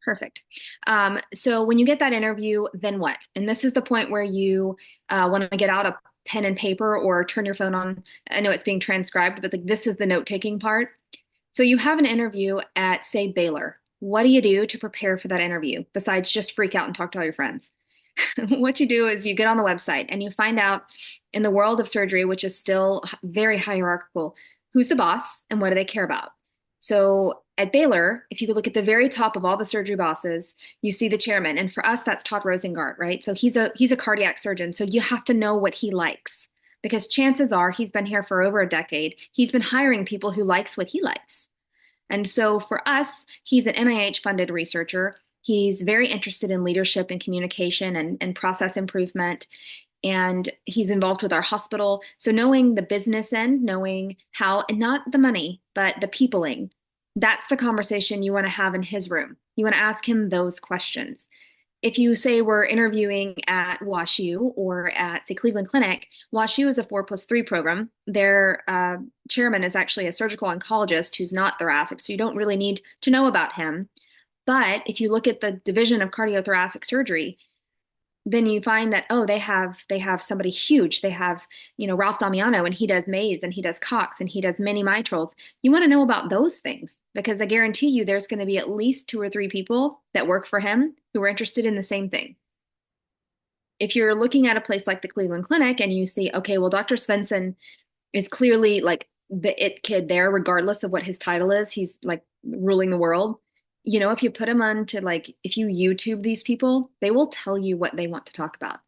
Perfect. So when you get that interview, then what? And this is the point where you want to get out a pen and paper or turn your phone on. I know it's being transcribed, but like this is the note-taking part. So you have an interview at, say, Baylor. What do you do to prepare for that interview besides just freak out and talk to all your friends? What you do is you get on the website and you find out in the world of surgery, which is still very hierarchical, who's the boss and what do they care about? So at Baylor, if you look at the very top of all the surgery bosses, you see the chairman. And for us, that's Todd Rosengart, right? So he's a cardiac surgeon. So you have to know what he likes because chances are he's been here for over a decade. He's been hiring people who likes what he likes. And so for us, he's an NIH funded researcher. He's very interested in leadership and communication and process improvement. And he's involved with our hospital. So knowing the business end, knowing how, and not the money, but the peopling, that's the conversation you want to have in his room. You want to ask him those questions. If you say we're interviewing at WashU or at, say, Cleveland Clinic, WashU is a 4+3 program. Their chairman is actually a surgical oncologist who's not thoracic, so you don't really need to know about him. But if you look at the division of cardiothoracic surgery, then you find that they have somebody huge. They have, Ralph Damiano, and he does Mays and he does Cox and he does mini mitrals. You want to know about those things because I guarantee you there's going to be at least two or three people that work for him who are interested in the same thing. If you're looking at a place like the Cleveland Clinic and you see, okay, well, Dr. Svensson is clearly like the it kid there, regardless of what his title is, he's like ruling the world. If you put him on to like, if you YouTube these people, they will tell you what they want to talk about.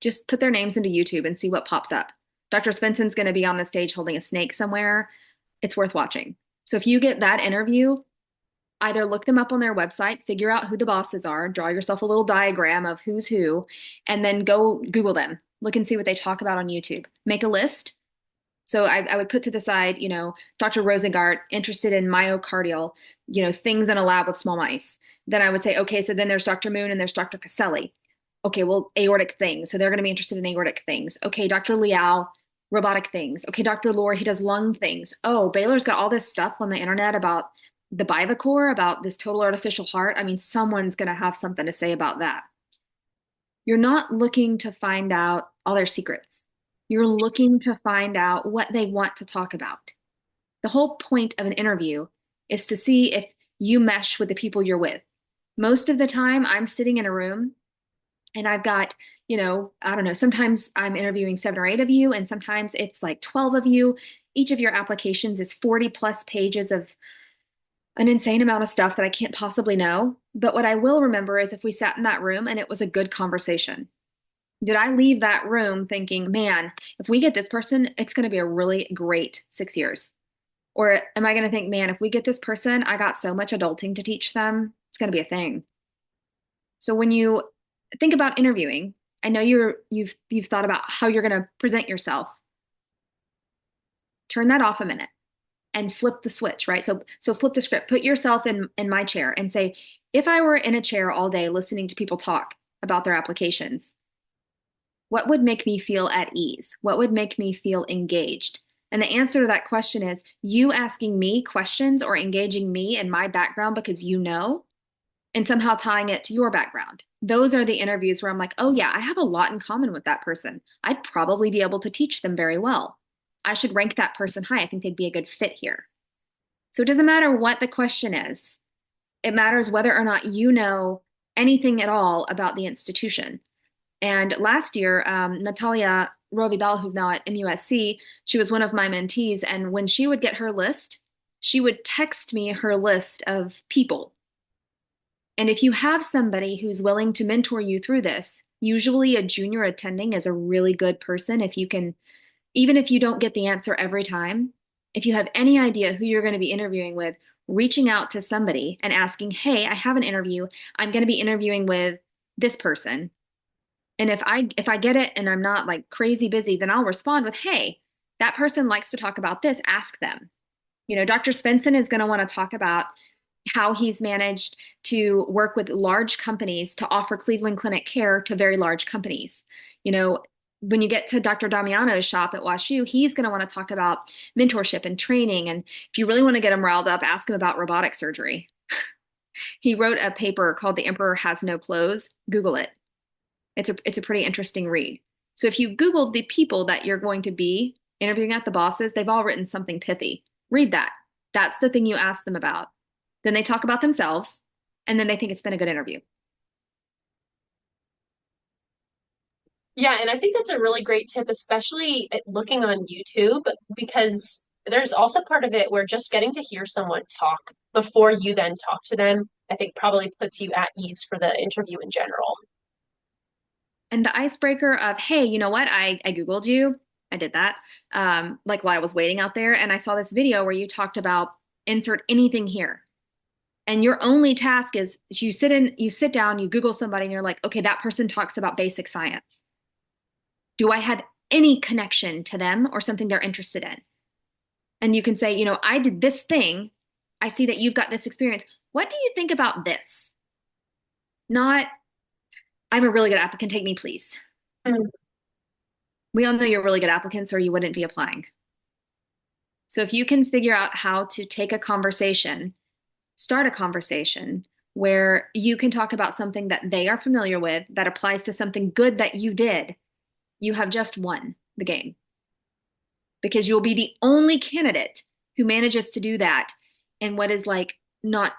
Just put their names into YouTube and see what pops up. Dr. Svensson's going to be on the stage holding a snake somewhere. It's worth watching. So if you get that interview, either look them up on their website, figure out who the bosses are, draw yourself a little diagram of who's who, and then go Google them. Look and see what they talk about on YouTube. Make a list. So I would put to the side, Dr. Rosengart, interested in myocardial, things in a lab with small mice. Then I would say, okay, so then there's Dr. Moon and there's Dr. Caselli. Okay, well, aortic things. So they're going to be interested in aortic things. Okay, Dr. Liao, robotic things. Okay, Dr. Lohr, he does lung things. Oh, Baylor's got all this stuff on the internet about the Bivacor, about this total artificial heart. I mean, someone's going to have something to say about that. You're not looking to find out all their secrets. You're looking to find out what they want to talk about. The whole point of an interview is to see if you mesh with the people you're with. Most of the time, I'm sitting in a room and I've got, I don't know, sometimes I'm interviewing 7 or 8 of you, and sometimes it's like 12 of you. Each of your applications is 40 plus pages of an insane amount of stuff that I can't possibly know. But what I will remember is if we sat in that room and it was a good conversation. Did I leave that room thinking, man, if we get this person, it's going to be a really great 6 years? Or am I going to think, man, if we get this person, I got so much adulting to teach them, it's going to be a thing. So when you think about interviewing, I know you've thought about how you're going to present yourself. Turn that off a minute and flip the switch, right? So flip the script. Put yourself in my chair and say, if I were in a chair all day listening to people talk about their applications, what would make me feel at ease? What would make me feel engaged? And the answer to that question is you asking me questions or engaging me in my background because you know, and somehow tying it to your background. Those are the interviews where I'm like, oh, yeah, I have a lot in common with that person. I'd probably be able to teach them very well. I should rank that person high. I think they'd be a good fit here. So it doesn't matter what the question is, it matters whether or not you know anything at all about the institution. And last year, Natalia Rovidal, who's now at MUSC, she was one of my mentees. And when she would get her list, she would text me her list of people. And if you have somebody who's willing to mentor you through this, usually a junior attending is a really good person. If you can, even if you don't get the answer every time, if you have any idea who you're going to be interviewing with, reaching out to somebody and asking, hey, I have an interview. I'm going to be interviewing with this person. And if I get it and I'm not like crazy busy, then I'll respond with, hey, that person likes to talk about this, ask them. Dr. Svensson is going to want to talk about how he's managed to work with large companies to offer Cleveland Clinic care to very large companies. When you get to Dr. Damiano's shop at WashU, he's going to want to talk about mentorship and training. And if you really want to get him riled up, ask him about robotic surgery. He wrote a paper called The Emperor Has No Clothes. Google it. It's a pretty interesting read. So if you Google the people that you're going to be interviewing at, the bosses, they've all written something pithy. Read that. That's the thing you ask them about. Then they talk about themselves, and then they think it's been a good interview. Yeah, and I think that's a really great tip, especially looking on YouTube, because there's also part of it where just getting to hear someone talk before you then talk to them, I think probably puts you at ease for the interview in general. And the icebreaker of, hey, you know what? I Googled you. I did that. Like while I was waiting out there, and I saw this video where you talked about insert anything here. And your only task is you sit down, you Google somebody, and you're like, okay, that person talks about basic science. Do I have any connection to them or something they're interested in? And you can say, I did this thing. I see that you've got this experience. What do you think about this? Not, I'm a really good applicant. Take me, please. Mm. We all know you're really good applicants or you wouldn't be applying. So if you can figure out how to take a conversation, start a conversation where you can talk about something that they are familiar with that applies to something good that you did, you have just won the game because you'll be the only candidate who manages to do that in what is like not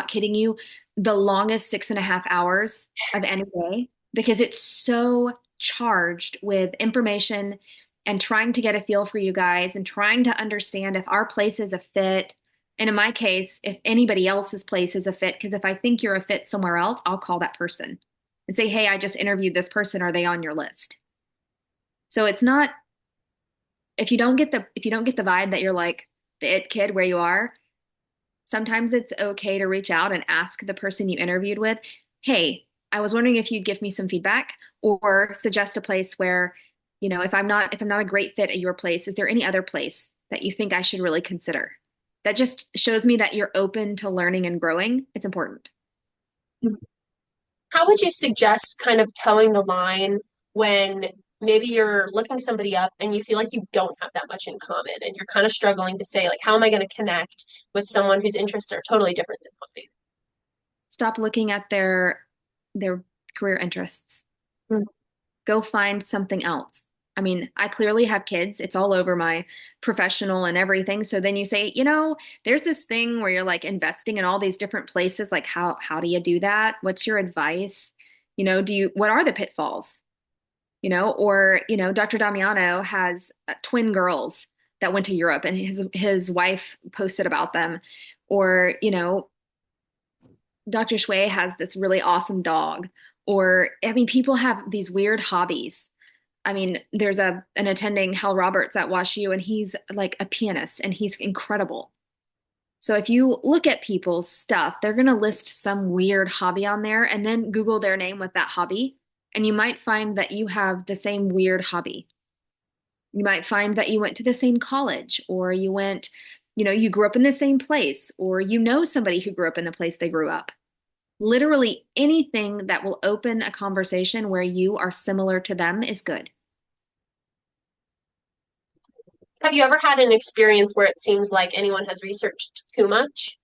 kidding you, the longest 6.5 hours of any day because it's so charged with information and trying to get a feel for you guys and trying to understand if our place is a fit. And in my case, if anybody else's place is a fit, because if I think you're a fit somewhere else, I'll call that person and say, hey, I just interviewed this person. Are they on your list? So it's not if you don't get the vibe that you're like the it kid where you are, sometimes it's okay to reach out and ask the person you interviewed with, hey, I was wondering if you'd give me some feedback or suggest a place where, if I'm not a great fit at your place, is there any other place that you think I should really consider? That just shows me that you're open to learning and growing. It's important. How would you suggest kind of towing the line when maybe you're looking somebody up and you feel like you don't have that much in common and you're kind of struggling to say, like, how am I going to connect with someone whose interests are totally different than mine? Stop looking at their career interests. Mm. Go find something else. I mean, I clearly have kids. It's all over my professional and everything. So then you say, there's this thing where you're like investing in all these different places. Like how do you do that? What's your advice? What are the pitfalls? Dr. Damiano has twin girls that went to Europe and his wife posted about them. Or, Dr. Shui has this really awesome dog. Or, I mean, people have these weird hobbies. I mean, there's an attending Hal Roberts at WashU, and he's like a pianist, and he's incredible. So if you look at people's stuff, they're going to list some weird hobby on there, and then Google their name with that hobby, and you might find that you have the same weird hobby. You might find that you went to the same college, or you grew up in the same place, or somebody who grew up in the place they grew up. Literally anything that will open a conversation where you are similar to them is good. Have you ever had an experience where it seems like anyone has researched too much?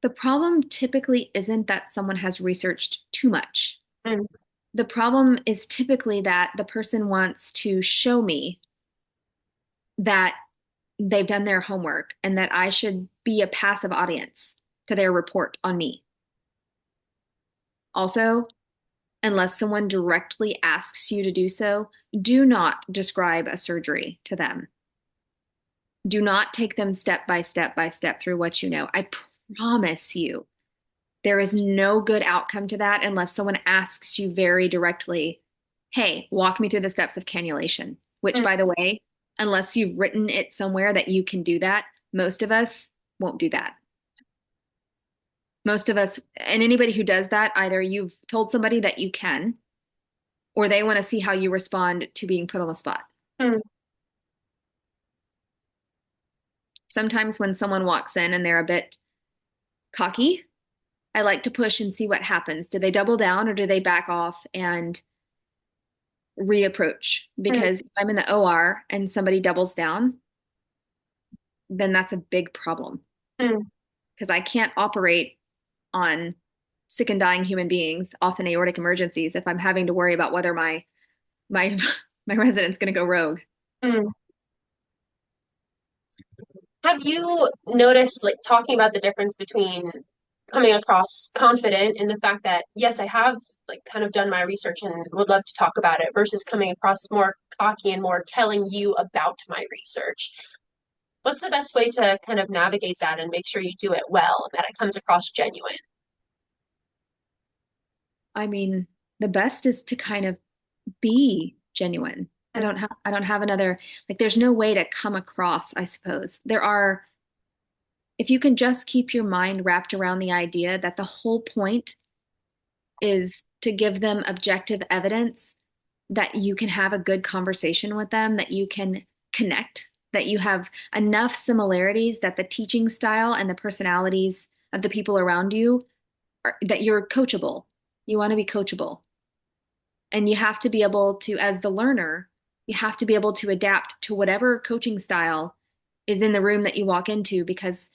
The problem typically isn't that someone has researched too much. Mm. The problem is typically that the person wants to show me that they've done their homework and that I should be a passive audience to their report on me. Also, unless someone directly asks you to do so, do not describe a surgery to them. Do not take them step by step by step through what you know. I promise you, there is no good outcome to that unless someone asks you very directly, hey, walk me through the steps of cannulation, which, Mm. by the way, unless you've written it somewhere that you can do that, most of us won't do that. Most of us, and anybody who does that, either you've told somebody that you can, or they want to see how you respond to being put on the spot. Mm. Sometimes when someone walks in and they're a bit cocky, I like to push and see what happens. Do they double down or do they back off and reapproach? Mm. Because if I'm in the OR and somebody doubles down, then that's a big problem Mm. because I can't operate on sick and dying human beings, often aortic emergencies, if I'm having to worry about whether my my resident's going to go rogue. Mm. Have you noticed, like, talking about the difference between coming across confident in the fact that, yes, I have like kind of done my research and would love to talk about it versus coming across more cocky and more telling you about my research? What's the best way to kind of navigate that and make sure you do it well and that it comes across genuine? I mean, the best is to kind of be genuine. I don't have another, like, there's no way to come across, I suppose. If you can just keep your mind wrapped around the idea that the whole point is to give them objective evidence that you can have a good conversation with them, that you can connect, that you have enough similarities that the teaching style and the personalities of the people around you that you're coachable. You want to be coachable. And you have to be able to, as the learner, you have to be able to adapt to whatever coaching style is in the room that you walk into. Because,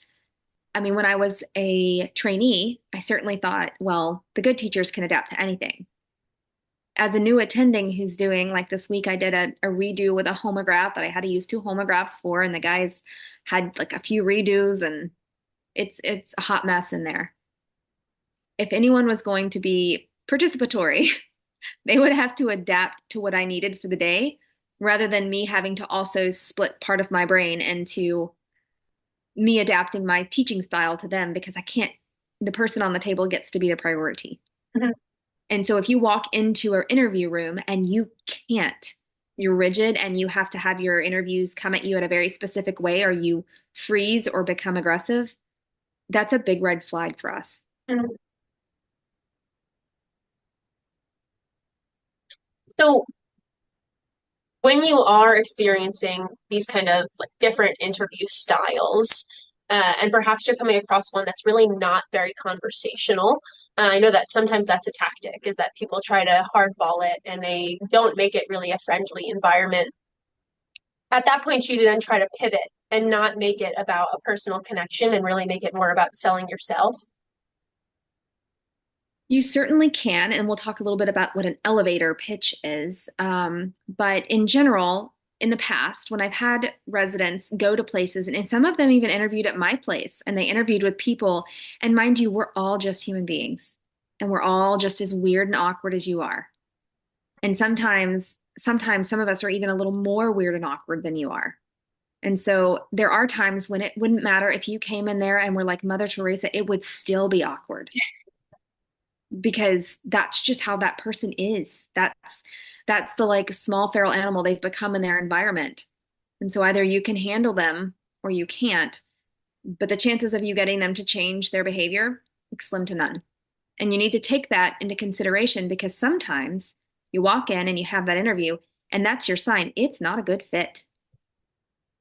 I mean, when I was a trainee, I certainly thought, well, the good teachers can adapt to anything. As a new attending who's doing, like this week, I did a redo with a homograph that I had to use two homographs for, and the guys had like a few redos, and it's a hot mess in there. If anyone was going to be participatory, they would have to adapt to what I needed for the day rather than me having to also split part of my brain into me adapting my teaching style to them because the person on the table gets to be the priority. Mhm. And so if you walk into an interview room and you're rigid and you have to have your interviews come at you in a very specific way, or you freeze or become aggressive, that's a big red flag for us. Mhm. So when you are experiencing these kind of like different interview styles, and perhaps you're coming across one that's really not very conversational, I know that sometimes that's a tactic, is that people try to hardball it and they don't make it really a friendly environment. At that point, you then try to pivot and not make it about a personal connection and really make it more about selling yourself. You certainly can, and we'll talk a little bit about what an elevator pitch is. But in general, in the past, when I've had residents go to places, and some of them even interviewed at my place, and they interviewed with people, and mind you, we're all just human beings, and we're all just as weird and awkward as you are. And sometimes some of us are even a little more weird and awkward than you are. And so there are times when it wouldn't matter if you came in there and were like Mother Teresa, it would still be awkward because that's just how that person is. That's the like small feral animal they've become in their environment. And so either you can handle them or you can't, but the chances of you getting them to change their behavior, like slim to none. And you need to take that into consideration because sometimes you walk in and you have that interview and that's your sign. It's not a good fit.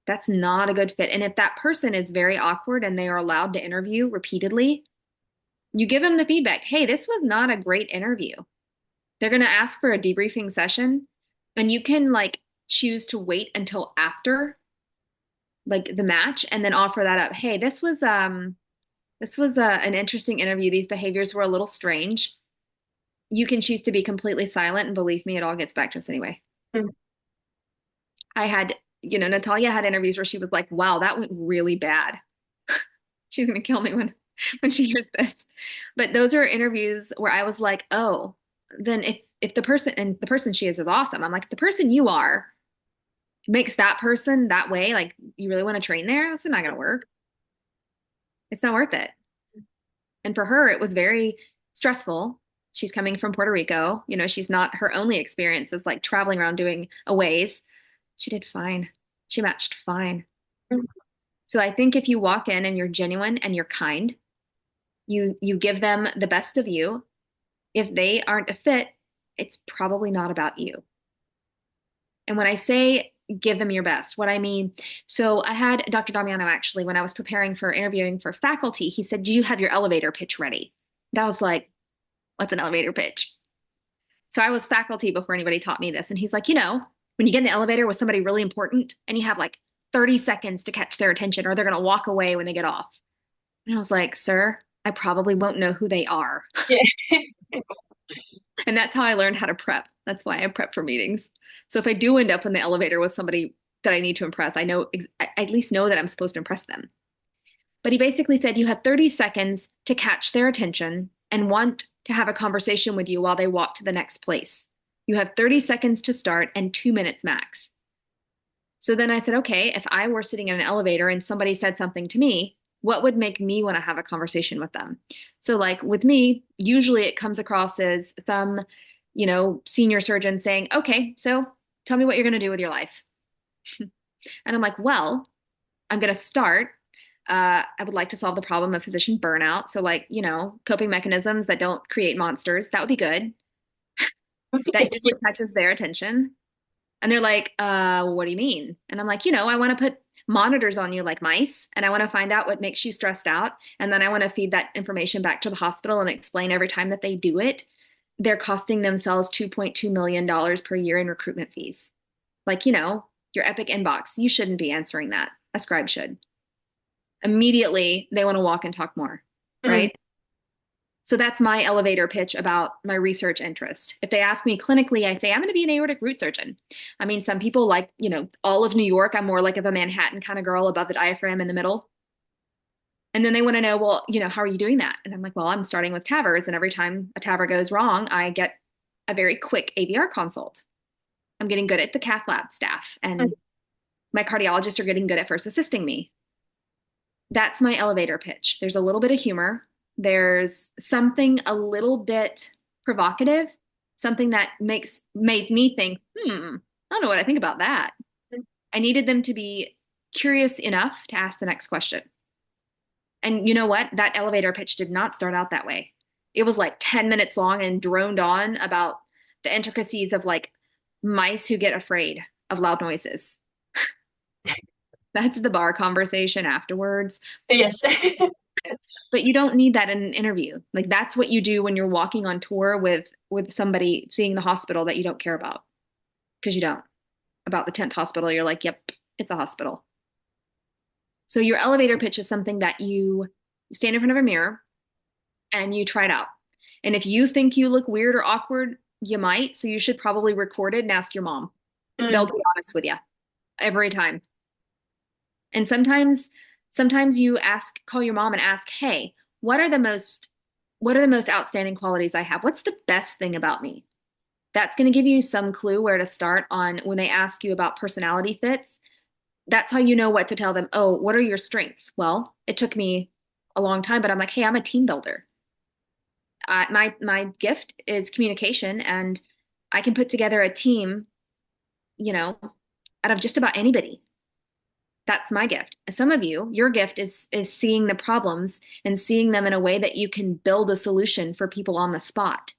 That's not a good fit. And if that person is very awkward and they are allowed to interview repeatedly, you give them the feedback. Hey, this was not a great interview. They're going to ask for a debriefing session, and you can like choose to wait until after like the match and then offer that up. Hey, this was an interesting interview. These behaviors were a little strange. You can choose to be completely silent, and believe me, it all gets back to us anyway. Mm. I had, Natalia had interviews where she was like, "Wow, that went really bad." She's gonna kill me when she hears this. But those are interviews where I was like, "Oh, then if the person she is awesome." I'm like, if the person you are makes that person that way, like you really want to train there, that's not gonna work. It's not worth it. And for her, it was very stressful. She's coming from Puerto Rico. She's not her only experience is like traveling around doing aways. She did fine. She matched fine. So I think if you walk in and you're genuine and you're kind, you give them the best of you. If they aren't a fit, it's probably not about you. And when I say give them your best, what I mean, so I had Dr. Damiano actually, when I was preparing for interviewing for faculty, he said, "Do you have your elevator pitch ready?" And I was like, "What's an elevator pitch?" So I was faculty before anybody taught me this. And he's like, when you get in the elevator with somebody really important and you have like 30 seconds to catch their attention or they're going to walk away when they get off. And I was like, "Sir, I probably won't know who they are. Yeah. And that's how I learned how to prep. That's why I prep for meetings. So if I do end up in the elevator with somebody that I need to impress, I at least know that I'm supposed to impress them. But he basically said you have 30 seconds to catch their attention and want to have a conversation with you while they walk to the next place. You have 30 seconds to start and 2 minutes max. So then I said, okay, if I were sitting in an elevator and somebody said something to me, what would make me want to have a conversation with them? So, like with me, usually it comes across as some, senior surgeon saying, okay, so tell me what you're going to do with your life. And I'm like, well, I'm going to start. I would like to solve the problem of physician burnout. So, like, coping mechanisms that don't create monsters. That would be good. That usually catches their attention. And they're like, what do you mean? And I'm like, I want to put monitors on you like mice, and I want to find out what makes you stressed out. And then I want to feed that information back to the hospital and explain every time that they do it, they're costing themselves $2.2 million per year in recruitment fees. Like, your Epic inbox, you shouldn't be answering that. A scribe should. Immediately, they want to walk and talk more, Mm. right? So that's my elevator pitch about my research interest. If they ask me clinically, I say, I'm going to be an aortic root surgeon. I mean, some people like, all of New York. I'm more like of a Manhattan kind of girl above the diaphragm in the middle. And then they want to know, well, how are you doing that? And I'm like, well, I'm starting with TAVRs. And every time a TAVR goes wrong, I get a very quick AVR consult. I'm getting good at the cath lab staff, and my cardiologists are getting good at first assisting me. That's my elevator pitch. There's a little bit of humor. There's something a little bit provocative, something that made me think, I don't know what I think about that. I needed them to be curious enough to ask the next question. And you know what? That elevator pitch did not start out that way. It was like 10 minutes long and droned on about the intricacies of like mice who get afraid of loud noises. That's the bar conversation afterwards. Yes. But you don't need that in an interview. Like that's what you do when you're walking on tour with somebody seeing the hospital that you don't care about. Because you don't. About the 10th hospital, you're like, yep, it's a hospital. So your elevator pitch is something that you stand in front of a mirror and you try it out. And if you think you look weird or awkward, you might. So you should probably record it and ask your mom. They'll Mm. be honest with you every time. And sometimes you call your mom and ask, "Hey, what are the most outstanding qualities I have? What's the best thing about me?" That's going to give you some clue where to start on when they ask you about personality fits. That's how you know what to tell them. Oh, what are your strengths? Well, it took me a long time, but I'm like, "Hey, I'm a team builder. My gift is communication, and I can put together a team, you know, out of just about anybody." That's my gift. Some of you, your gift is seeing the problems and seeing them in a way that you can build a solution for people on the spot.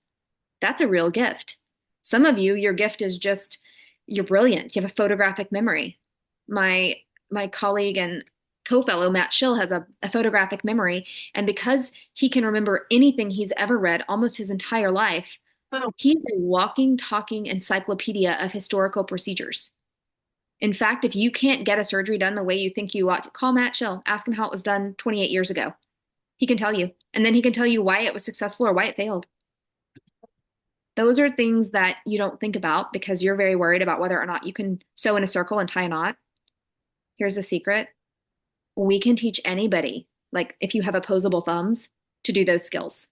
That's a real gift. Some of you, your gift is just you're brilliant. You have a photographic memory. My my colleague and co-fellow Matt Schill has a photographic memory, and because he can remember anything he's ever read almost his entire life, Wow. he's a walking, talking encyclopedia of historical procedures. In fact, if you can't get a surgery done the way you think you ought to, call Matt Schill. Ask him how it was done 28 years ago. He can tell you. And then he can tell you why it was successful or why it failed. Those are things that you don't think about because you're very worried about whether or not you can sew in a circle and tie a knot. Here's a secret. We can teach anybody, like if you have opposable thumbs, to do those skills.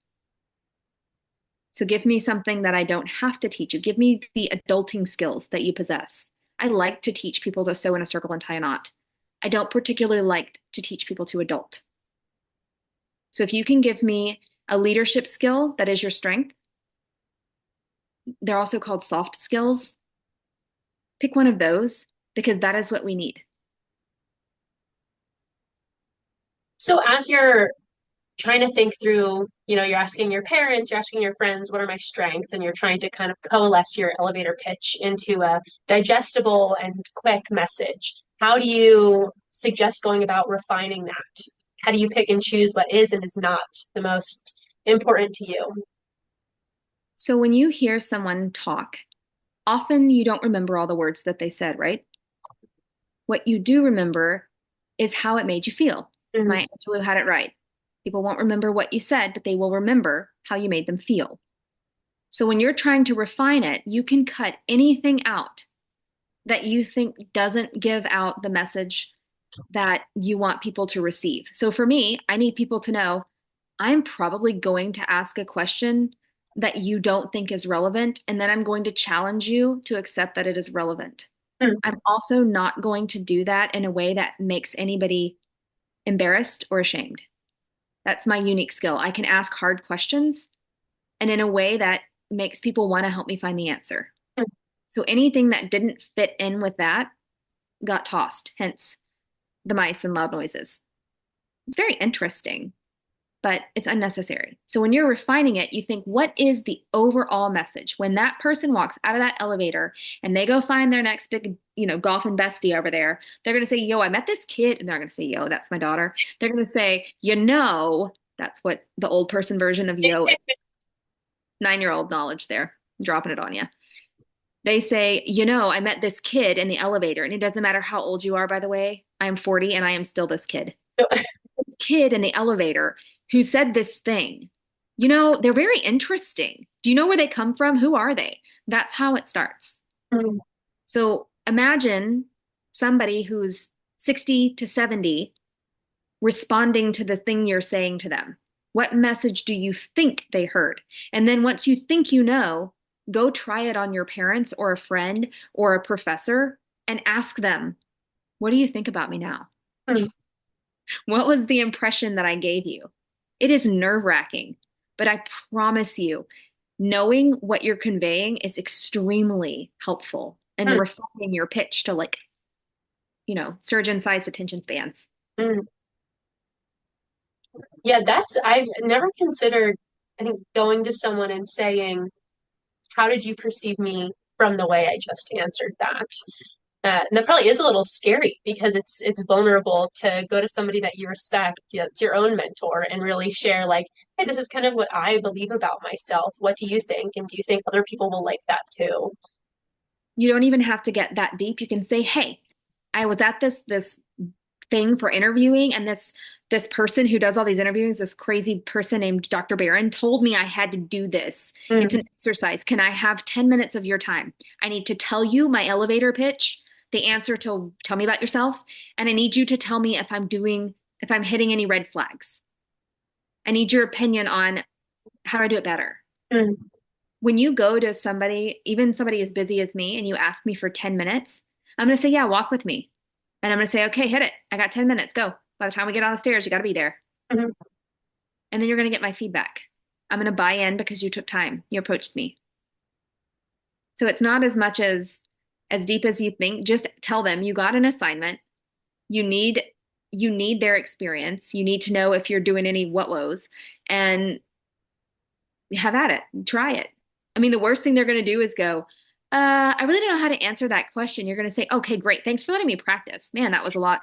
So give me something that I don't have to teach you. Give me the adulting skills that you possess. I like to teach people to sew in a circle and tie a knot. I don't particularly like to teach people to adult. So if you can give me a leadership skill that is your strength, they're also called soft skills. Pick one of those because that is what we need. So as you're trying to think through, you're asking your parents, you're asking your friends, what are my strengths? And you're trying to kind of coalesce your elevator pitch into a digestible and quick message. How do you suggest going about refining that? How do you pick and choose what is and is not the most important to you? So when you hear someone talk, often you don't remember all the words that they said, right? What you do remember is how it made you feel. Mhm. My Aunt Lou had it right. People won't remember what you said, but they will remember how you made them feel. So when you're trying to refine it, you can cut anything out that you think doesn't give out the message that you want people to receive. So for me, I need people to know I'm probably going to ask a question that you don't think is relevant, and then I'm going to challenge you to accept that it is relevant. Mm. I'm also not going to do that in a way that makes anybody embarrassed or ashamed. That's my unique skill. I can ask hard questions and in a way that makes people want to help me find the answer. So anything that didn't fit in with that got tossed, hence the mice and loud noises. It's very interesting, but it's unnecessary. So when you're refining it, you think, what is the overall message? When that person walks out of that elevator and they go find their next big, golfing bestie over there, they're going to say, yo, I met this kid. And they're going to say, yo, that's my daughter. They're going to say, that's what the old person version of yo is. 9-year-old knowledge there, I'm dropping it on you. They say, I met this kid in the elevator, and it doesn't matter how old you are, by the way. I am 40 and I am still this kid. This kid in the elevator who said this thing. They're very interesting. Do you know where they come from? Who are they? That's how it starts. Mm. So imagine somebody who's 60 to 70 responding to the thing you're saying to them. What message do you think they heard? And then once you think go try it on your parents or a friend or a professor and ask them, what do you think about me now? Mm. What was the impression that I gave you? It is nerve-wracking, but I promise you, knowing what you're conveying is extremely helpful in Mm. refining your pitch to surgeon-sized attention spans. Mm. Yeah, I've never considered, I think, going to someone and saying, how did you perceive me from the way I just answered that? And that probably is a little scary because it's vulnerable to go to somebody that you respect, it's your own mentor, and really share like, hey, this is kind of what I believe about myself. What do you think? And do you think other people will like that too? You don't even have to get that deep. You can say, "Hey, I was at this thing for interviewing, and this person who does all these interviews, this crazy person named Dr. Barron, told me I had to do this. It's Mm. an exercise. Can I have 10 minutes of your time? I need to tell you my elevator pitch, the answer to tell me about yourself, and I need you to tell me if I'm hitting any red flags. I need your opinion on how do I do it better." Mm. When you go to somebody, even somebody as busy as me, and you ask me for 10 minutes, I'm going to say, yeah, walk with me. And I'm going to say, okay, hit it. I got 10 minutes. Go. By the time we get on the stairs, you got to be there. Mhm. And then you're going to get my feedback. I'm going to buy in because you took time. You approached me. So it's not as deep as you think. Just tell them you got an assignment. You need you need their experience. You need to know if you're doing any what-woes and have at it. Try it. I mean, the worst thing they're going to do is go, I really don't know how to answer that question. You're going to say, okay, great. Thanks for letting me practice. Man, that was a lot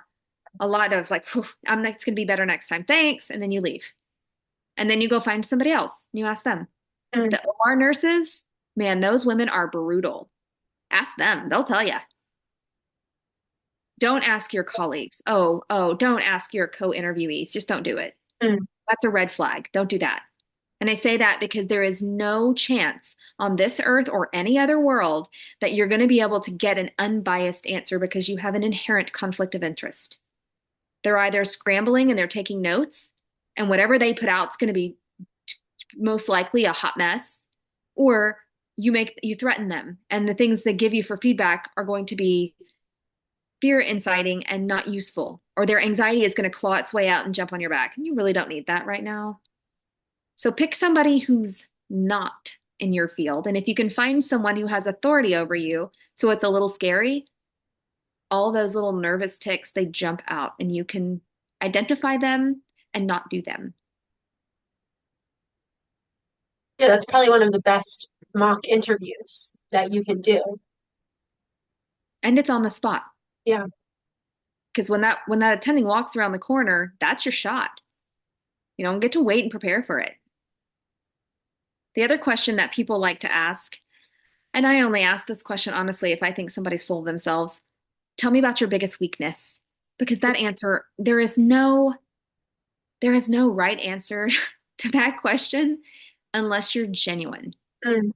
of like, whew, it's going to be better next time. Thanks. And then you leave. And then you go find somebody else and you ask them. Mm. The OR nurses, man, those women are brutal. Ask them. They'll tell you. Don't ask your colleagues. Don't ask your co-interviewees. Just don't do it. Mm. That's a red flag. Don't do that. And I say that because there is no chance on this earth or any other world that you're going to be able to get an unbiased answer because you have an inherent conflict of interest. They're either scrambling and they're taking notes, and whatever they put out is going to be most likely a hot mess, or you threaten them, and the things they give you for feedback are going to be fear inciting and not useful, or their anxiety is going to claw its way out and jump on your back. And you really don't need that right now. So pick somebody who's not in your field. And if you can find someone who has authority over you, so it's a little scary, all those little nervous tics, they jump out and you can identify them and not do them. Yeah, that's probably one of the best mock interviews that you can do. And it's on the spot. Yeah. Because when that attending walks around the corner, that's your shot. You don't get to wait and prepare for it. The other question that people like to ask, and I only ask this question honestly if I think somebody's full of themselves, tell me about your biggest weakness. Because that answer, there is no There is no right answer to that question unless you're genuine. Mm.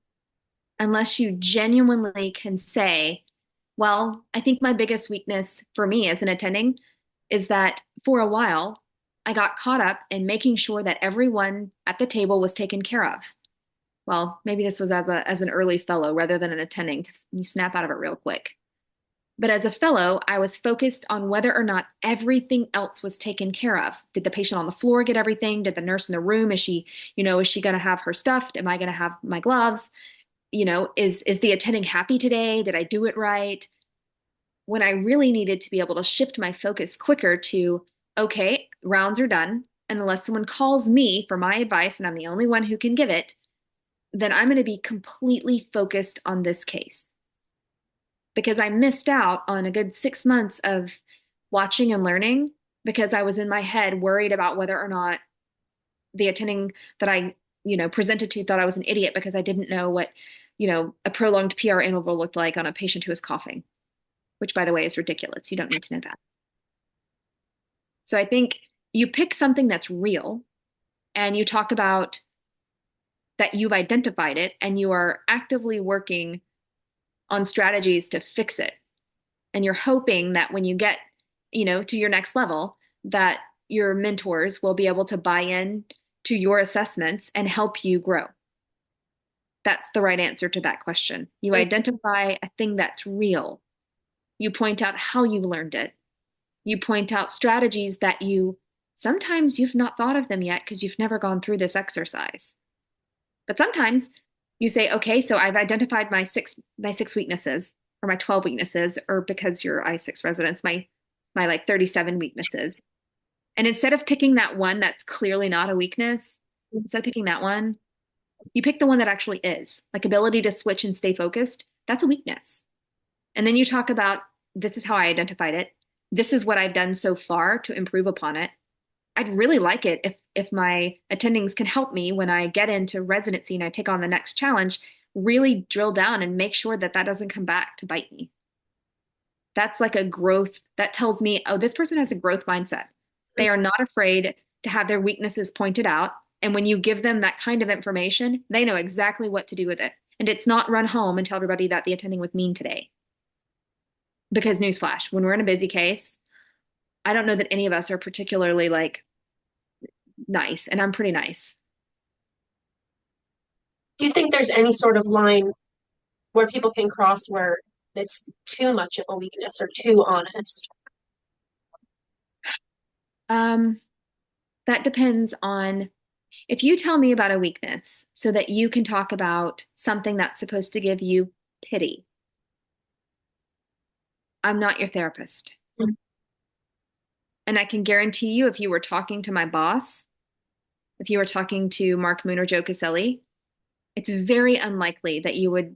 Unless you genuinely can say, well, I think my biggest weakness for me as an attending is that for a while, I got caught up in making sure that everyone at the table was taken care of. Well, maybe this was as an early fellow rather than an attending because you snap out of it real quick. But as a fellow, I was focused on whether or not everything else was taken care of. Did the patient on the floor get everything? Did the nurse in the room, is she going to have her stuff? Am I going to have my gloves? Is the attending happy today? Did I do it right? When I really needed to be able to shift my focus quicker to, okay, rounds are done. And unless someone calls me for my advice and I'm the only one who can give it, then I'm going to be completely focused on this case because I missed out on a good 6 months of watching and learning because I was in my head worried about whether or not the attending that I, presented to thought I was an idiot because I didn't know what, a prolonged PR interval looked like on a patient who was coughing, which by the way is ridiculous. You don't need to know that. So I think you pick something that's real and you talk about that you've identified it and you are actively working on strategies to fix it. And you're hoping that when you get, to your next level, that your mentors will be able to buy in to your assessments and help you grow. That's the right answer to that question. You identify a thing that's real. You point out how you learned it. You point out strategies that sometimes you've not thought of them yet because you've never gone through this exercise. But sometimes you say, okay, so I've identified my six weaknesses or my 12 weaknesses, or because you're I6 residents, my like 37 weaknesses. And instead of picking that one that's clearly not a weakness, instead of picking that one, you pick the one that actually is, like ability to switch and stay focused. That's a weakness. And then you talk about this is how I identified it. This is what I've done so far to improve upon it. I'd really like it if my attendings can help me when I get into residency and I take on the next challenge, really drill down and make sure that that doesn't come back to bite me. That's like a growth that tells me, oh, this person has a growth mindset. They are not afraid to have their weaknesses pointed out. And when you give them that kind of information, they know exactly what to do with it. And it's not run home and tell everybody that the attending was mean today. Because newsflash, when we're in a busy case, I don't know that any of us are particularly like nice, and I'm pretty nice. Do you think there's any sort of line where people can cross where it's too much of a weakness or too honest? Um, that depends on if you tell me about a weakness so that you can talk about something that's supposed to give you pity. I'm not your therapist. Mm. And I can guarantee you, if you were talking to my boss, if you were talking to Mark Moon or Joe Caselli, it's very unlikely that you would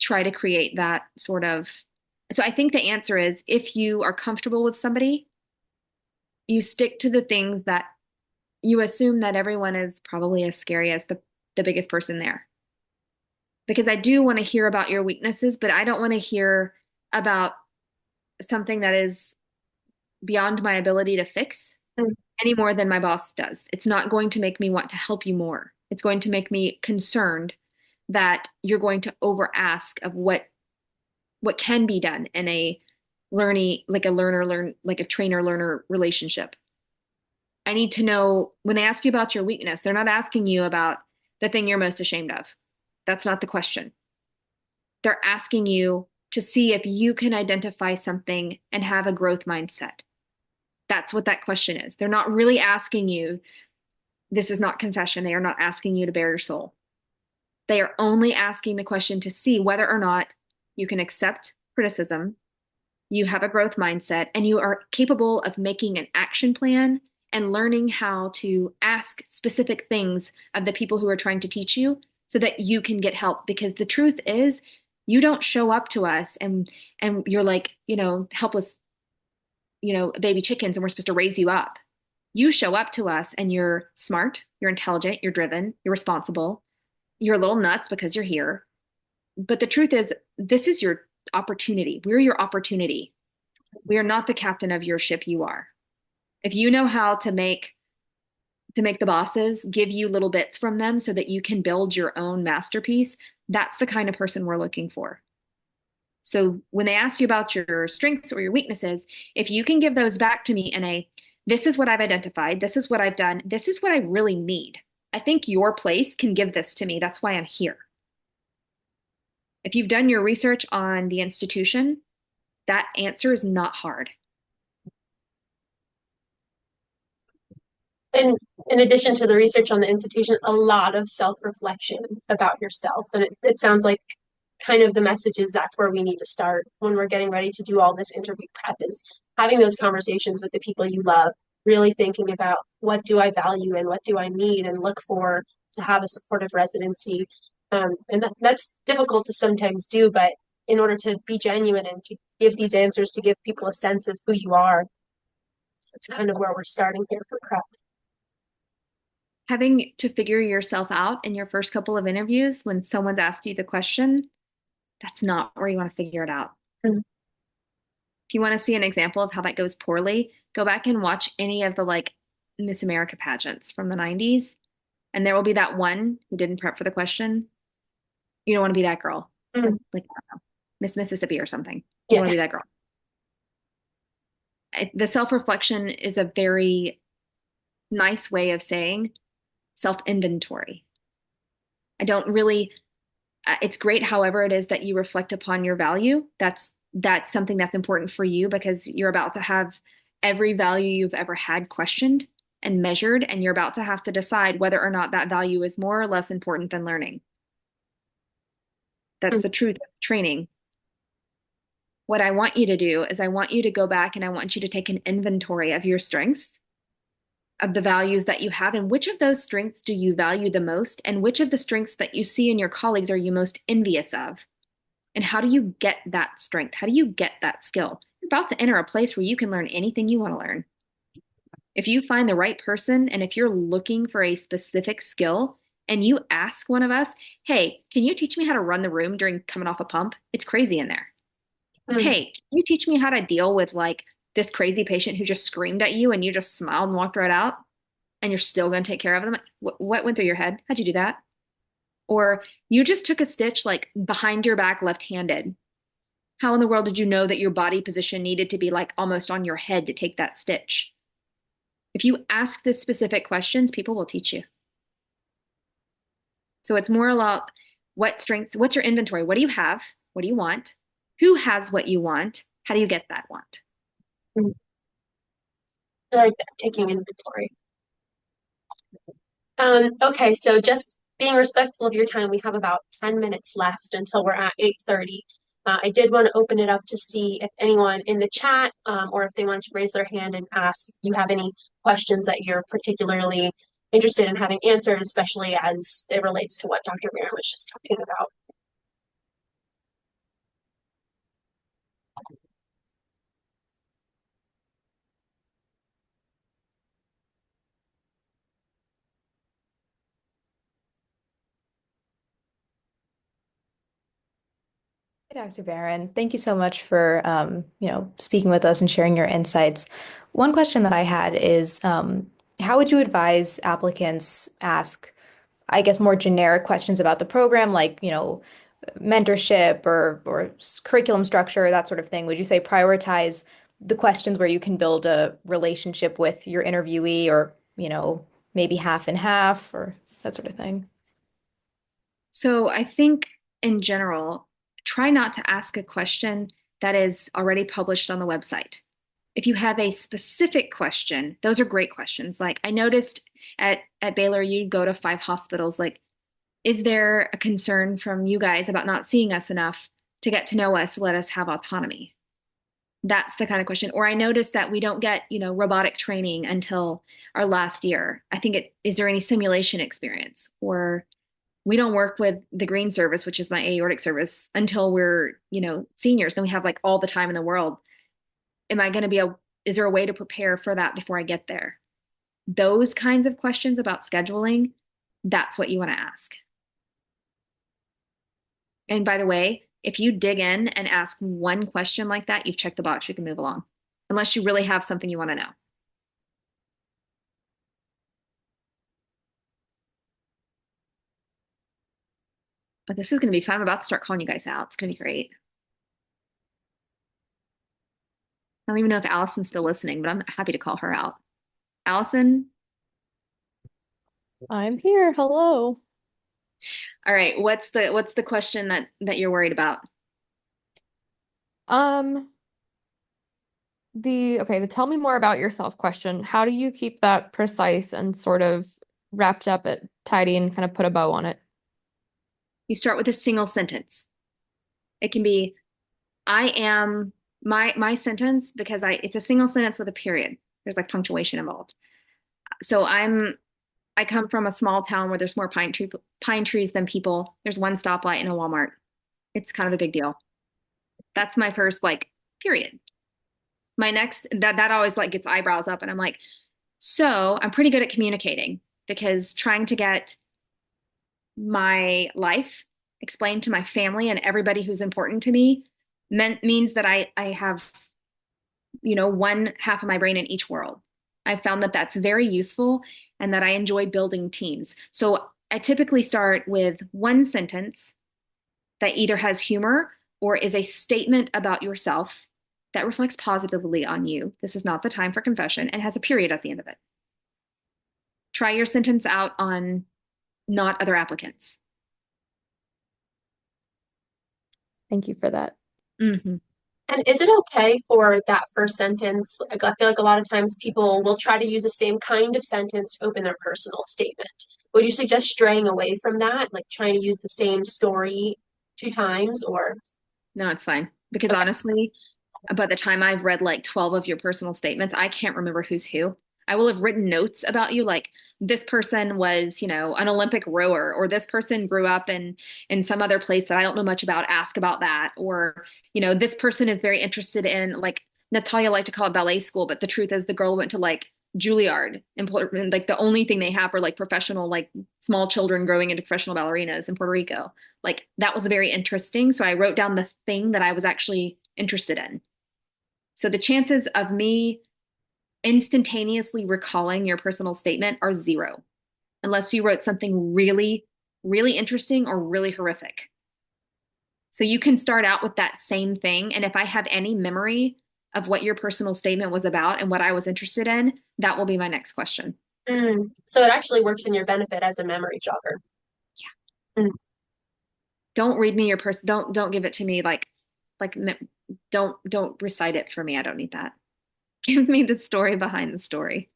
try to create that sort of. So I think the answer is if you are comfortable with somebody, you stick to the things that you assume that everyone is probably as scary as the biggest person there. Because I do want to hear about your weaknesses, but I don't want to hear about something that is beyond my ability to fix Mm. any more than my boss does. It's not going to make me want to help you more. It's going to make me concerned that you're going to over ask of what can be done in a like a trainer learner relationship. I need to know when they ask you about your weakness, they're not asking you about the thing you're most ashamed of. That's not the question. They're asking you to see if you can identify something and have a growth mindset. That's what that question is. They're not really asking you, this is not confession. They are not asking you to bare your soul. They are only asking the question to see whether or not you can accept criticism, you have a growth mindset, and you are capable of making an action plan and learning how to ask specific things of the people who are trying to teach you so that you can get help. Because the truth is, you don't show up to us and you're like, helpless, baby chickens, and we're supposed to raise you up. You show up to us and you're smart, you're intelligent, you're driven, you're responsible, you're a little nuts because you're here. But the truth is, this is your opportunity. We're your opportunity. We are not the captain of your ship, you are. If you know how to make to make the bosses give you little bits from them so that you can build your own masterpiece. That's the kind of person we're looking for. So when they ask you about your strengths or your weaknesses, if you can give those back to me in a, this is what I've identified, this is what I've done, this is what I really need. I think your place can give this to me. That's why I'm here. If you've done your research on the institution, that answer is not hard. And in addition to the research on the institution, a lot of self-reflection about yourself. And it sounds like kind of the message is that's where we need to start when we're getting ready to do all this interview prep is having those conversations with the people you love, really thinking about what do I value and what do I need and look for to have a supportive residency. And that's difficult to sometimes do, but in order to be genuine and to give these answers, to give people a sense of who you are, it's kind of where we're starting here for prep. Having to figure yourself out in your first couple of interviews when someone's asked you the question, that's not where you want to figure it out. Mm-hmm. If you want to see an example of how that goes poorly, go back and watch any of the like Miss America pageants from the 90s. And there will be that one who didn't prep for the question. You don't want to be that girl. Mm-hmm. Like I don't know, Miss Mississippi or something. You Yeah. want to be that girl. The self-reflection is a very nice way of saying self-inventory. I don't really, it's great however it is that you reflect upon your value. That's something that's important for you because you're about to have every value you've ever had questioned and measured, and you're about to have to decide whether or not that value is more or less important than learning. That's the truth of training. What I want you to do is I want you to go back and I want you to take an inventory of your strengths, of the values that you have, and which of those strengths do you value the most, and which of the strengths that you see in your colleagues are you most envious of? And how do you get that strength? How do you get that skill? You're about to enter a place where you can learn anything you want to learn. If you find the right person and if you're looking for a specific skill and you ask one of us, hey, can you teach me how to run the room during coming off a pump? It's crazy in there. Mm-hmm. Hey, can you teach me how to deal with like this crazy patient who just screamed at you and you just smiled and walked right out and you're still going to take care of them? What went through your head? How'd you do that? Or you just took a stitch like behind your back left-handed. How in the world did you know that your body position needed to be like almost on your head to take that stitch? If you ask the specific questions, people will teach you. So it's more about what strengths, what's your inventory? What do you have? What do you want? Who has what you want? How do you get that want? I like that, taking inventory. Okay, so just being respectful of your time, we have about 10 minutes left until we're at 8:30. I did want to open it up to see if anyone in the chat or if they wanted to raise their hand and ask if you have any questions that you're particularly interested in having answered, especially as it relates to what Dr. Barron was just talking about. Hey, Dr. Barron, thank you so much for speaking with us and sharing your insights. One question that I had is how would you advise applicants ask, I guess, more generic questions about the program, like, mentorship or curriculum structure, that sort of thing? Would you say prioritize the questions where you can build a relationship with your interviewee or, maybe half and half or that sort of thing? So I think in general, try not to ask a question that is already published on the website. If you have a specific question, those are great questions. Like I noticed at Baylor, you go to 5 hospitals. Like, is there a concern from you guys about not seeing us enough to get to know us, to let us have autonomy? That's the kind of question. Or I noticed that we don't get, robotic training until our last year. I think is there any simulation experience? Or we don't work with the green service, which is my aortic service, until we're, seniors. Then we have like all the time in the world. Am I going to be is there a way to prepare for that before I get there? Those kinds of questions about scheduling, that's what you want to ask. And by the way, if you dig in and ask one question like that, you've checked the box, you can move along, unless you really have something you want to know. But this is going to be fun. I'm about to start calling you guys out. It's going to be great. I don't even know if Allison's still listening, but I'm happy to call her out. Allison, I'm here. Hello. all right. What's the question that you're worried about? Um, the tell me more about yourself question. How do you keep that precise and sort of wrapped up at tidy and kind of put a bow on it? You start with a single sentence. It can be, I am my sentence because I it's a single sentence with a period. There's like punctuation involved. So I come from a small town where there's more pine trees than people. There's one stoplight and a Walmart. It's kind of a big deal. That's my first like period. My next that always like gets eyebrows up and I'm like, so I'm pretty good at communicating because trying to get my life explained to my family and everybody who's important to me means that I have, one half of my brain in each world. I've found that that's very useful and that I enjoy building teams. So I typically start with one sentence that either has humor or is a statement about yourself that reflects positively on you. This is not the time for confession and has a period at the end of it. Try your sentence out on not other applicants. Thank you for that. Mm-hmm. And is it okay for that first sentence? Like, I feel like a lot of times people will try to use the same kind of sentence to open their personal statement. Would you suggest straying away from that, like trying to use the same story 2 times or? No, it's fine. Because Okay. honestly, by the time I've read like 12 of your personal statements, I can't remember who's who. I will have written notes about you, like this person was, an Olympic rower, or this person grew up in some other place that I don't know much about. Ask about that, or this person is very interested in like Natalia liked to call it ballet school, but the truth is the girl went to like Juilliard, and like the only thing they have are like professional, like small children growing into professional ballerinas in Puerto Rico. Like that was very interesting. So I wrote down the thing that I was actually interested in. So the chances of me instantaneously recalling your personal statement are zero, unless you wrote something really, really interesting or really horrific. So you can start out with that same thing. And if I have any memory of what your personal statement was about and what I was interested in, that will be my next question. So it actually works in your benefit as a memory jogger. Mm. Don't read me your don't give it to me like don't recite it for me. I don't need that. Give me the story behind the story.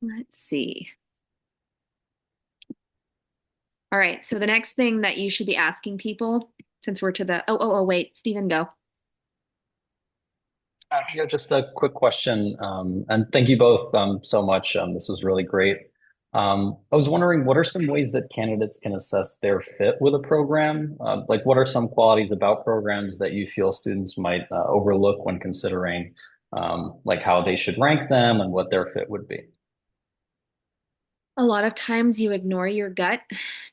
Let's see. All right. So the next thing that you should be asking people, since we're to the wait, Stephen, go. Yeah, just a quick question, and thank you both so much. This was really great. I was wondering, what are some ways that candidates can assess their fit with a program? Like, what are some qualities about programs that you feel students might overlook when considering, like how they should rank them and what their fit would be? A lot of times you ignore your gut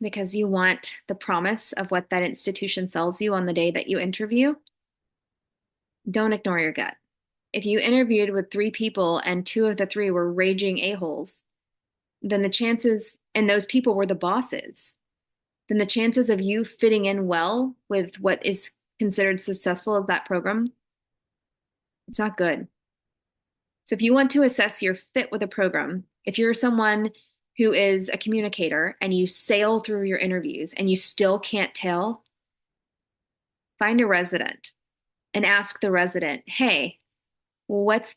because you want the promise of what that institution sells you on the day that you interview. Don't ignore your gut. If you interviewed with 3 people and 2 of the 3 were raging a-holes, then the chances, and those people were the bosses, then the chances of you fitting in well with what is considered successful as that program, it's not good. So if you want to assess your fit with a program, if you're someone who is a communicator and you sail through your interviews and you still can't tell, find a resident and ask the resident, hey, what's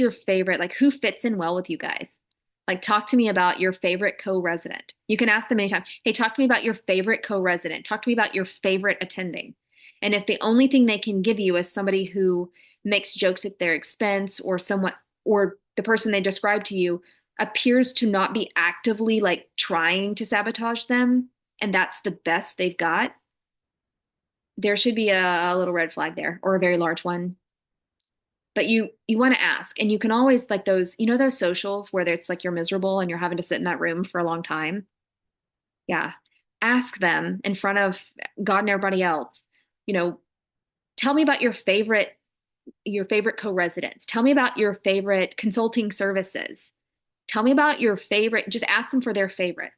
your favorite, like who fits in well with you guys? Like talk to me about your favorite co-resident. You can ask them anytime, hey, talk to me about your favorite co-resident. Talk to me about your favorite attending. And if the only thing they can give you is somebody who makes jokes at their expense or the person they describe to you appears to not be actively like trying to sabotage them, and that's the best they've got, there should be a little red flag there or a very large one. But you want to ask, and you can always like those socials where it's like you're miserable and you're having to sit in that room for a long time. Yeah. Ask them in front of God and everybody else, you know, tell me about your favorite co-residents. Tell me about your favorite consulting services. Tell me about your favorite. Just ask them for their favorite.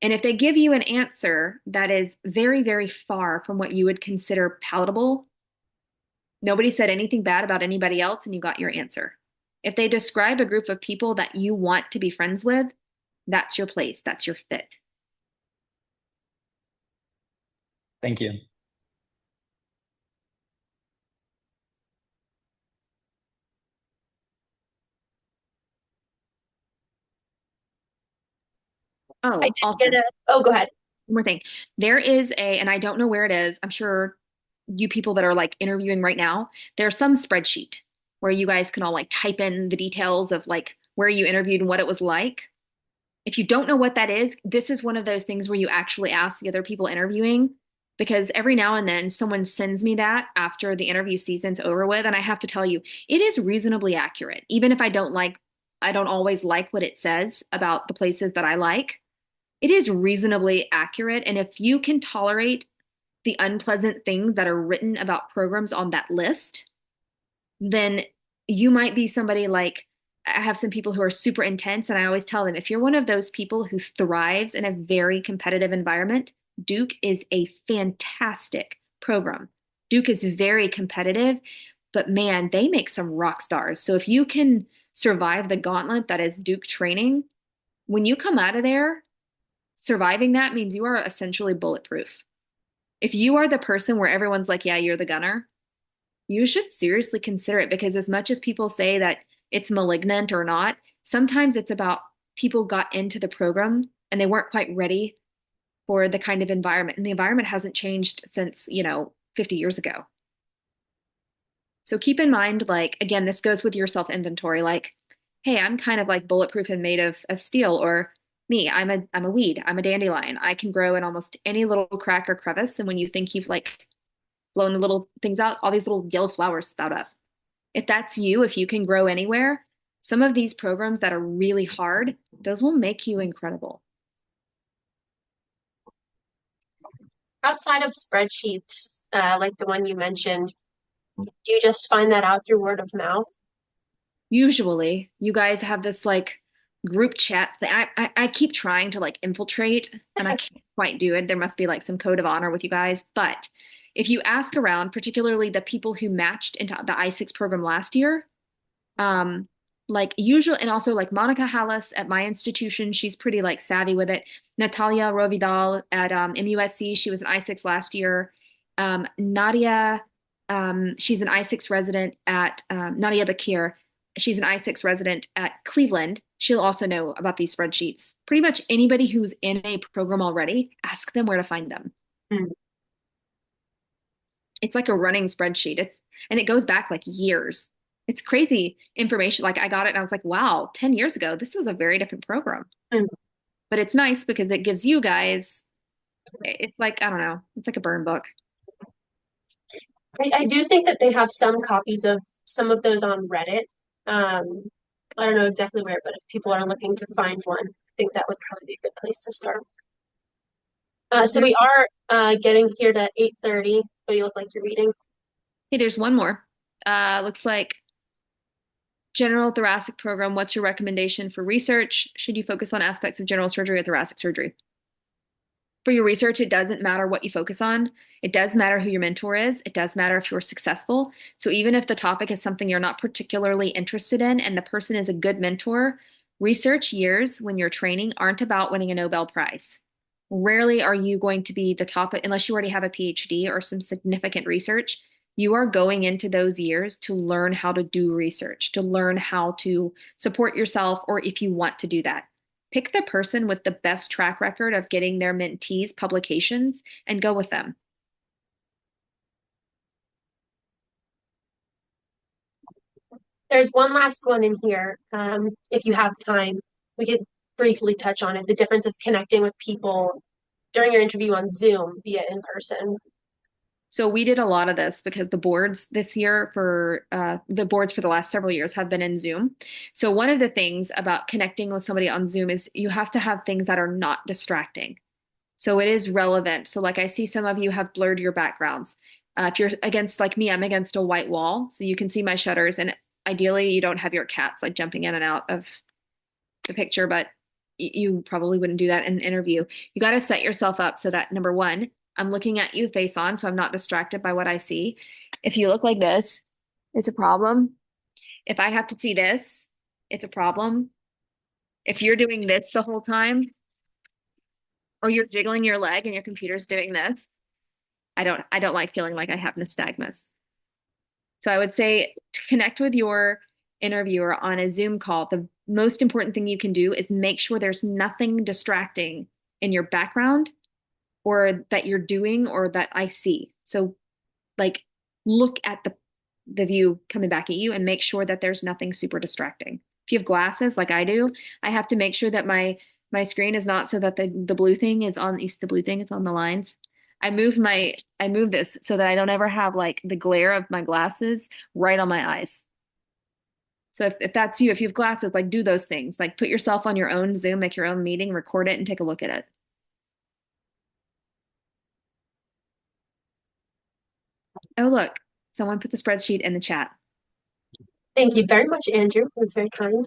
And if they give you an answer that is very, very far from what you would consider palatable, nobody said anything bad about anybody else and you got your answer. If they describe a group of people that you want to be friends with, that's your place, that's your fit. Thank you. I Oh, did also, get a, oh, go ahead. one more thing. There is and I don't know where it is. I'm sure you people that are like interviewing right now, there's some spreadsheet where you guys can all like type in the details of like where you interviewed and what it was like. If you don't know what that is, this is one of those things where you actually ask the other people interviewing because every now and then someone sends me that after the interview season's over with, and I have to tell you, it is reasonably accurate. Even if I don't always like what it says about the places that I like, it is reasonably accurate. And if you can tolerate the unpleasant things that are written about programs on that list, then you might be somebody like I have some people who are super intense, and I always tell them if you're one of those people who thrives in a very competitive environment, Duke is a fantastic program. Duke is very competitive, but man, they make some rock stars. So if you can survive the gauntlet that is Duke training, when you come out of there, surviving that means you are essentially bulletproof. If you are the person where everyone's like, yeah, you're the gunner, you should seriously consider it because as much as people say that it's malignant or not, sometimes it's about people got into the program and they weren't quite ready for the kind of environment. And the environment hasn't changed since, 50 years ago. So keep in mind, like, again, this goes with your self inventory. Like, hey, I'm kind of like bulletproof and made of steel, or me, I'm a weed, I'm a dandelion. I can grow in almost any little crack or crevice. And when you think you've like blown the little things out, all these little yellow flowers spout up. If that's you, if you can grow anywhere, some of these programs that are really hard, those will make you incredible. Outside of spreadsheets, like the one you mentioned, do you just find that out through word of mouth? Usually, you guys have this like group chat that I keep trying to like infiltrate and I can't quite do it. There must be like some code of honor with you guys. But if you ask around, particularly the people who matched into the I6 program last year, um, like usual, and also like Monica Hallis at my institution, she's pretty like savvy with it. Natalia Rovidal at MUSC, she was an I6 last year. Nadia, she's an I6 resident at Nadia Bakir. She's an I6 resident at Cleveland. She'll also know about these spreadsheets. Pretty much anybody who's in a program already, ask them where to find them. Mm. It's like a running spreadsheet. And it goes back like years. It's crazy information. Like I got it and I was like, wow, 10 years ago, this was a very different program. Mm. But it's nice because it gives you guys, it's like, I don't know, it's like a burn book. I do think that they have some copies of some of those on Reddit. I don't know exactly where, but if people are looking to find one, I think that would probably be a good place to start. So we are getting here to 8:30, but you look like you're reading. Hey, there's one more. Looks like general thoracic program. What's your recommendation for research? Should you focus on aspects of general surgery or thoracic surgery? For your research, it doesn't matter what you focus on. It does matter who your mentor is. It does matter if you're successful. So even if the topic is something you're not particularly interested in and the person is a good mentor, research years when you're training aren't about winning a Nobel Prize. Rarely are you going to be the top, unless you already have a PhD or some significant research. You are going into those years to learn how to do research, to learn how to support yourself, or if you want to do that. Pick the person with the best track record of getting their mentees publications and go with them. There's one last one in here. If you have time, we could briefly touch on it, the difference of connecting with people during your interview on Zoom via in person. So we did a lot of this because the boards this year for the boards for the last several years have been in Zoom. So one of the things about connecting with somebody on Zoom is you have to have things that are not distracting. So it is relevant. So like I see some of you have blurred your backgrounds. If you're against like me, I'm against a white wall, so you can see my shutters. And ideally, you don't have your cats like jumping in and out of the picture, but you probably wouldn't do that in an interview. You got to set yourself up so that number one, I'm looking at you face on, so I'm not distracted by what I see. If you look like this, it's a problem. If I have to see this, it's a problem. If you're doing this the whole time, or you're jiggling your leg and your computer's doing this, I don't like feeling like I have nystagmus. So I would say to connect with your interviewer on a Zoom call, the most important thing you can do is make sure there's nothing distracting in your background or that you're doing or that I see. So like look at the view coming back at you and make sure that there's nothing super distracting. If you have glasses like I do, I have to make sure that my screen is not so that the blue thing is on the blue thing, it's on the lines. I move this so that I don't ever have like the glare of my glasses right on my eyes. So if that's you, if you have glasses, like do those things. Like put yourself on your own Zoom, make your own meeting, record it, and take a look at it. Oh, look, someone put the spreadsheet in the chat. Thank you very much, Andrew. It was very kind.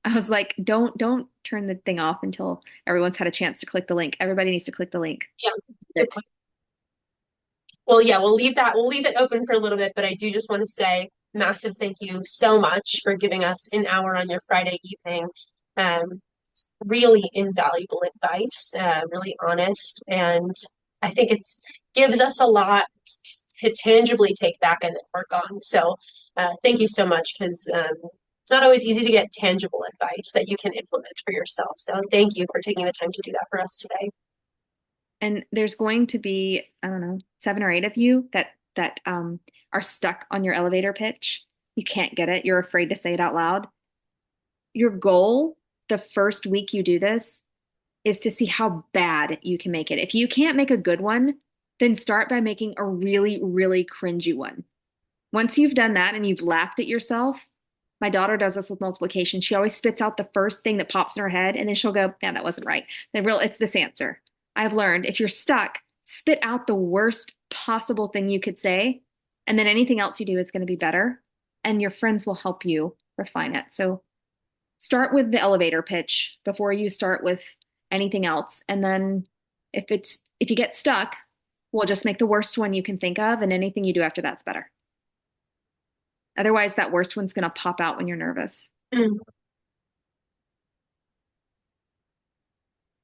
I was like, don't turn the thing off until everyone's had a chance to click the link. Everybody needs to click the link. Yeah. Good point. Well, yeah, we'll leave it open for a little bit, but I do just want to say massive thank you so much for giving us an hour on your Friday evening. Really invaluable advice, really honest, and I think it's gives us a lot to tangibly take back and work on. So thank you so much, because it's not always easy to get tangible advice that you can implement for yourself. So thank you for taking the time to do that for us today. And there's going to be, I don't know, 7 or 8 of you that are stuck on your elevator pitch. You can't get it. You're afraid to say it out loud. Your goal the first week you do this is to see how bad you can make it. If you can't make a good one, then start by making a really, really cringy one. Once you've done that and you've laughed at yourself, my daughter does this with multiplication. She always spits out the first thing that pops in her head, and then she'll go, "Man, that wasn't right. It's this answer." I've learned if you're stuck, spit out the worst possible thing you could say, and then anything else you do is going to be better, and your friends will help you refine it. So start with the elevator pitch before you start with anything else. And then if you get stuck, we'll just make the worst one you can think of, and anything you do after that's better. Otherwise, that worst one's going to pop out when you're nervous. Mm.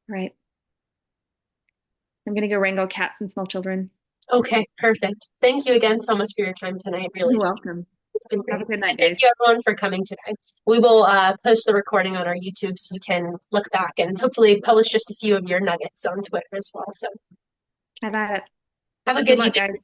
Right. I'm going to go wrangle cats and small children. Okay, perfect. Thank you again so much for your time tonight. Really, You're welcome. It's been great. Have a good night, And thank guys. you everyone for coming today. We will post the recording on our YouTube so you can look back and hopefully publish just a few of your nuggets on Twitter as well. So Have at it. have a Good good luck, evening, guys.